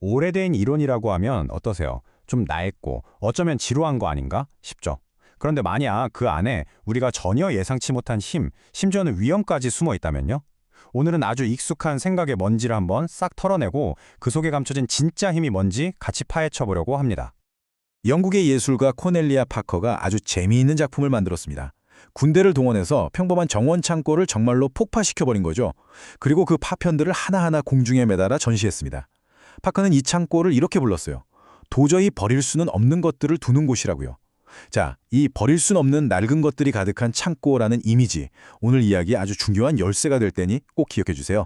오래된 이론이라고 하면 어떠세요? 좀 낡고 어쩌면 지루한 거 아닌가 싶죠. 그런데 만약 그 안에 우리가 전혀 예상치 못한 힘, 심지어는 위험까지 숨어 있다면요? 오늘은 아주 익숙한 생각의 먼지를 한번 싹 털어내고 그 속에 감춰진 진짜 힘이 뭔지 같이 파헤쳐 보려고 합니다. 영국의 예술가 코넬리아 파커가 아주 재미있는 작품을 만들었습니다. 군대를 동원해서 평범한 정원 창고를 정말로 폭파시켜버린 거죠. 그리고 그 파편들을 하나하나 공중에 매달아 전시했습니다. 파커는 이 창고를 이렇게 불렀어요. 도저히 버릴 수는 없는 것들을 두는 곳이라고요. 자, 이 버릴 수는 없는 낡은 것들이 가득한 창고라는 이미지, 오늘 이야기에 아주 중요한 열쇠가 될 테니 꼭 기억해 주세요.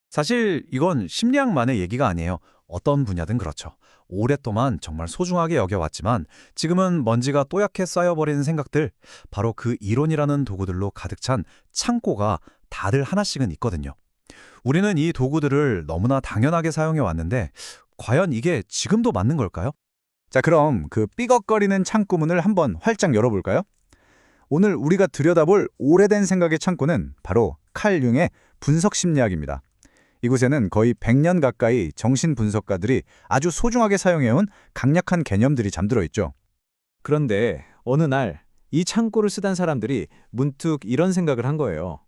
사실 이건 심리학만의 얘기가 아니에요. 어떤 분야든 그렇죠. 오랫동안 정말 소중하게 여겨왔지만 지금은 먼지가 또얗게 쌓여버리는 생각들, 바로 그 이론이라는 도구들로 가득 찬 창고가 다들 하나씩은 있거든요. 우리는 이 도구들을 너무나 당연하게 사용해 왔는데 과연 이게 지금도 맞는 걸까요? 자, 그럼 그 삐걱거리는 창구문을 한번 활짝 열어볼까요? 오늘 우리가 들여다볼 오래된 생각의 창고는 바로 칼 융의 분석 심리학입니다. 이곳에는 거의 100년 가까이 정신분석가들이 아주 소중하게 사용해온 강력한 개념들이 잠들어 있죠. 그런데 어느 날 이 창고를 쓰던 사람들이 문득 이런 생각을 한 거예요.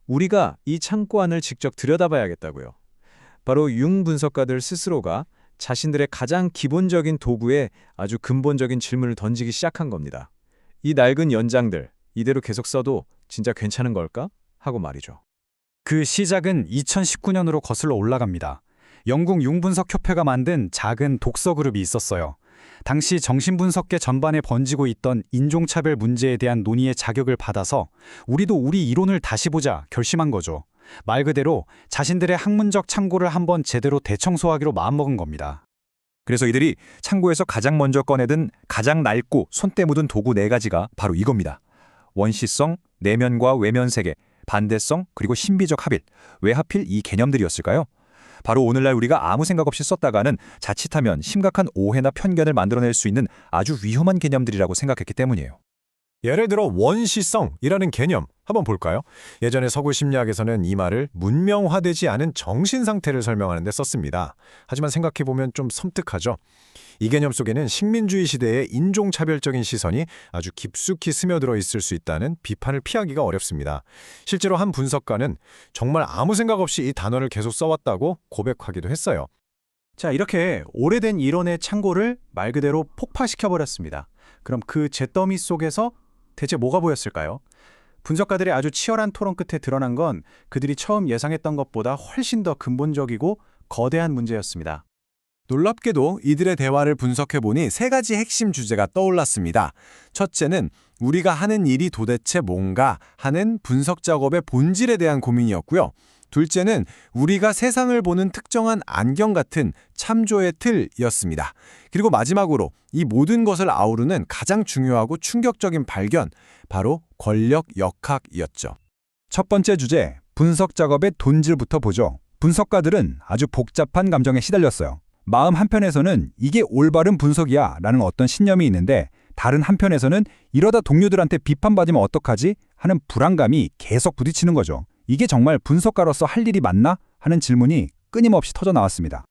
우리가 이 창고 안을 직접 들여다봐야겠다고요. 바로 융 분석가들 스스로가 자신들의 가장 기본적인 도구에 아주 근본적인 질문을 던지기 시작한 겁니다. 이 낡은 연장들, 이대로 계속 써도 진짜 괜찮은 걸까? 하고 말이죠. 그 시작은 2019년으로 거슬러 올라갑니다. 영국 융분석협회가 만든 작은 독서 그룹이 있었어요. 당시 정신분석계 전반에 번지고 있던 인종차별 문제에 대한 논의의 자격을 받아서 우리도 우리 이론을 다시 보자 결심한 거죠. 말 그대로 자신들의 학문적 창고를 한번 제대로 대청소하기로 마음먹은 겁니다. 그래서 이들이 창고에서 가장 먼저 꺼내든 가장 낡고 손때 묻은 도구 4가지가 바로 이겁니다. 원시성, 내면과 외면 세계, 반대성, 그리고 신비적 합일. 왜 하필 이 개념들이었을까요? 바로 오늘날 우리가 아무 생각 없이 썼다가는 자칫하면 심각한 오해나 편견을 만들어낼 수 있는 아주 위험한 개념들이라고 생각했기 때문이에요. 예를 들어 원시성이라는 개념 한번 볼까요? 예전에 서구 심리학에서는 이 말을 문명화되지 않은 정신 상태를 설명하는 데 썼습니다. 하지만 생각해보면 좀 섬뜩하죠. 이 개념 속에는 식민주의 시대의 인종차별적인 시선이 아주 깊숙이 스며들어 있을 수 있다는 비판을 피하기가 어렵습니다. 실제로 한 분석가는 정말 아무 생각 없이 이 단어를 계속 써왔다고 고백하기도 했어요. 자, 이렇게 오래된 이론의 창고를 말 그대로 폭파시켜버렸습니다. 그럼 그 잿더미 속에서 대체 뭐가 보였을까요? 분석가들의 아주 치열한 토론 끝에 드러난 건 그들이 처음 예상했던 것보다 훨씬 더 근본적이고 거대한 문제였습니다. 놀랍게도 이들의 대화를 분석해보니 3가지 핵심 주제가 떠올랐습니다. 첫째는 우리가 하는 일이 도대체 뭔가 하는 분석 작업의 본질에 대한 고민이었고요. 둘째는 우리가 세상을 보는 특정한 안경 같은 참조의 틀이었습니다. 그리고 마지막으로 이 모든 것을 아우르는 가장 중요하고 충격적인 발견, 바로 권력 역학이었죠. 첫 번째 주제, 분석 작업의 본질부터 보죠. 분석가들은 아주 복잡한 감정에 시달렸어요. 마음 한편에서는 이게 올바른 분석이야 라는 어떤 신념이 있는데, 다른 한편에서는 이러다 동료들한테 비판받으면 어떡하지? 하는 불안감이 계속 부딪히는 거죠. 이게 정말 분석가로서 할 일이 맞나? 하는 질문이 끊임없이 터져 나왔습니다.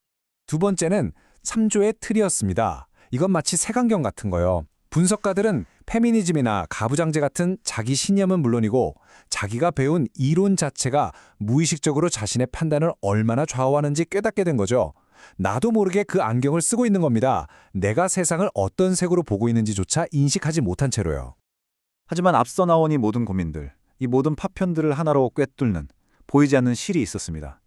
두 번째는 참조의 틀이었습니다. 이건 마치 색안경 같은 거요. 분석가들은 페미니즘이나 가부장제 같은 자기 신념은 물론이고 자기가 배운 이론 자체가 무의식적으로 자신의 판단을 얼마나 좌우하는지 깨닫게 된 거죠. 나도 모르게 그 안경을 쓰고 있는 겁니다. 내가 세상을 어떤 색으로 보고 있는지조차 인식하지 못한 채로요. 하지만 앞서 나온 이 모든 고민들, 이 모든 파편들을 하나로 꿰뚫는 보이지 않는 실이 있었습니다.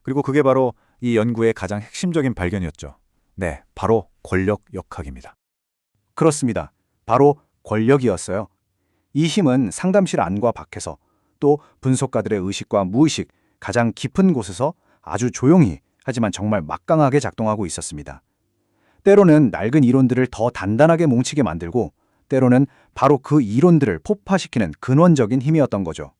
그리고 그게 바로 이 연구의 가장 핵심적인 발견이었죠. 네, 바로 권력 역학입니다. 그렇습니다. 바로 권력이었어요. 이 힘은 상담실 안과 밖에서, 또 분석가들의 의식과 무의식, 가장 깊은 곳에서 아주 조용히 하지만 정말 막강하게 작동하고 있었습니다. 때로는 낡은 이론들을 더 단단하게 뭉치게 만들고, 때로는 바로 그 이론들을 폭파시키는 근원적인 힘이었던 거죠.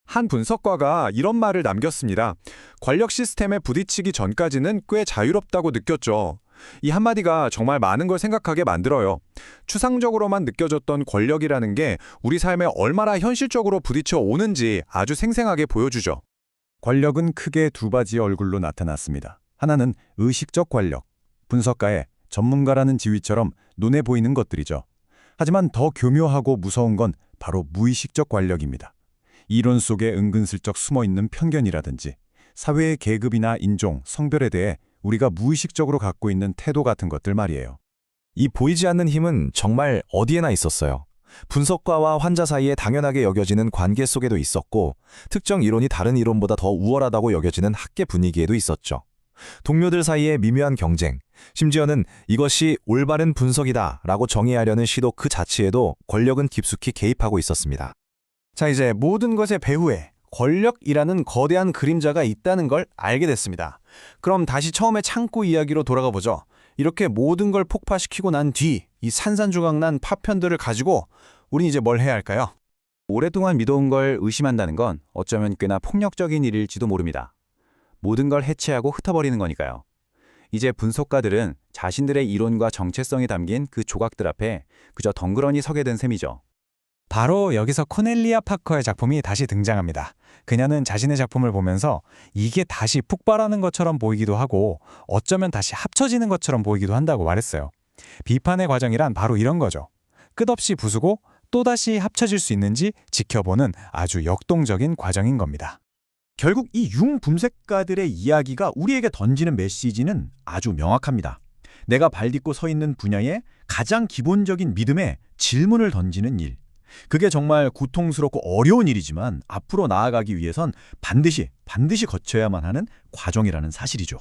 한 분석가가 이런 말을 남겼습니다. 권력 시스템에 부딪히기 전까지는 꽤 자유롭다고 느꼈죠. 이 한마디가 정말 많은 걸 생각하게 만들어요. 추상적으로만 느껴졌던 권력이라는 게 우리 삶에 얼마나 현실적으로 부딪혀 오는지 아주 생생하게 보여주죠. 권력은 크게 2가지 얼굴로 나타났습니다. 하나는 의식적 권력, 분석가의 전문가라는 지위처럼 눈에 보이는 것들이죠. 하지만 더 교묘하고 무서운 건 바로 무의식적 관력입니다. 이론 속에 은근슬쩍 숨어있는 편견이라든지 사회의 계급이나 인종, 성별에 대해 우리가 무의식적으로 갖고 있는 태도 같은 것들 말이에요. 이 보이지 않는 힘은 정말 어디에나 있었어요. 분석가와 환자 사이에 당연하게 여겨지는 관계 속에도 있었고, 특정 이론이 다른 이론보다 더 우월하다고 여겨지는 학계 분위기에도 있었죠. 동료들 사이의 미묘한 경쟁, 심지어는 이것이 올바른 분석이다 라고 정의하려는 시도 그 자체에도 권력은 깊숙이 개입하고 있었습니다. 자, 이제 모든 것의 배후에 권력이라는 거대한 그림자가 있다는 걸 알게 됐습니다. 그럼 다시 처음에 창고 이야기로 돌아가 보죠. 이렇게 모든 걸 폭파시키고 난 뒤 이 산산조각난 파편들을 가지고 우린 이제 뭘 해야 할까요? 오랫동안 믿어온 걸 의심한다는 건 어쩌면 꽤나 폭력적인 일일지도 모릅니다. 모든 걸 해체하고 흩어버리는 거니까요. 이제 분석가들은 자신들의 이론과 정체성이 담긴 그 조각들 앞에 그저 덩그러니 서게 된 셈이죠. 바로 여기서 코넬리아 파커의 작품이 다시 등장합니다. 그녀는 자신의 작품을 보면서 이게 다시 폭발하는 것처럼 보이기도 하고 어쩌면 다시 합쳐지는 것처럼 보이기도 한다고 말했어요. 비판의 과정이란 바로 이런 거죠. 끝없이 부수고 또다시 합쳐질 수 있는지 지켜보는 아주 역동적인 과정인 겁니다. 결국 이 융분석가들의 이야기가 우리에게 던지는 메시지는 아주 명확합니다. 내가 발딛고 서 있는 분야의 가장 기본적인 믿음에 질문을 던지는 일. 그게 정말 고통스럽고 어려운 일이지만 앞으로 나아가기 위해선 반드시 거쳐야만 하는 과정이라는 사실이죠.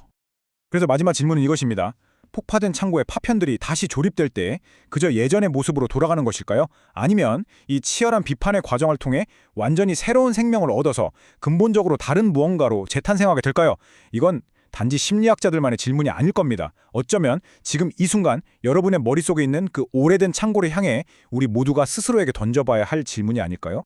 그래서 마지막 질문은 이것입니다. 폭파된 창고의 파편들이 다시 조립될 때 그저 예전의 모습으로 돌아가는 것일까요? 아니면 이 치열한 비판의 과정을 통해 완전히 새로운 생명을 얻어서 근본적으로 다른 무언가로 재탄생하게 될까요? 이건 단지 심리학자들만의 질문이 아닐 겁니다. 어쩌면 지금 이 순간 여러분의 머릿속에 있는 그 오래된 창고를 향해 우리 모두가 스스로에게 던져봐야 할 질문이 아닐까요?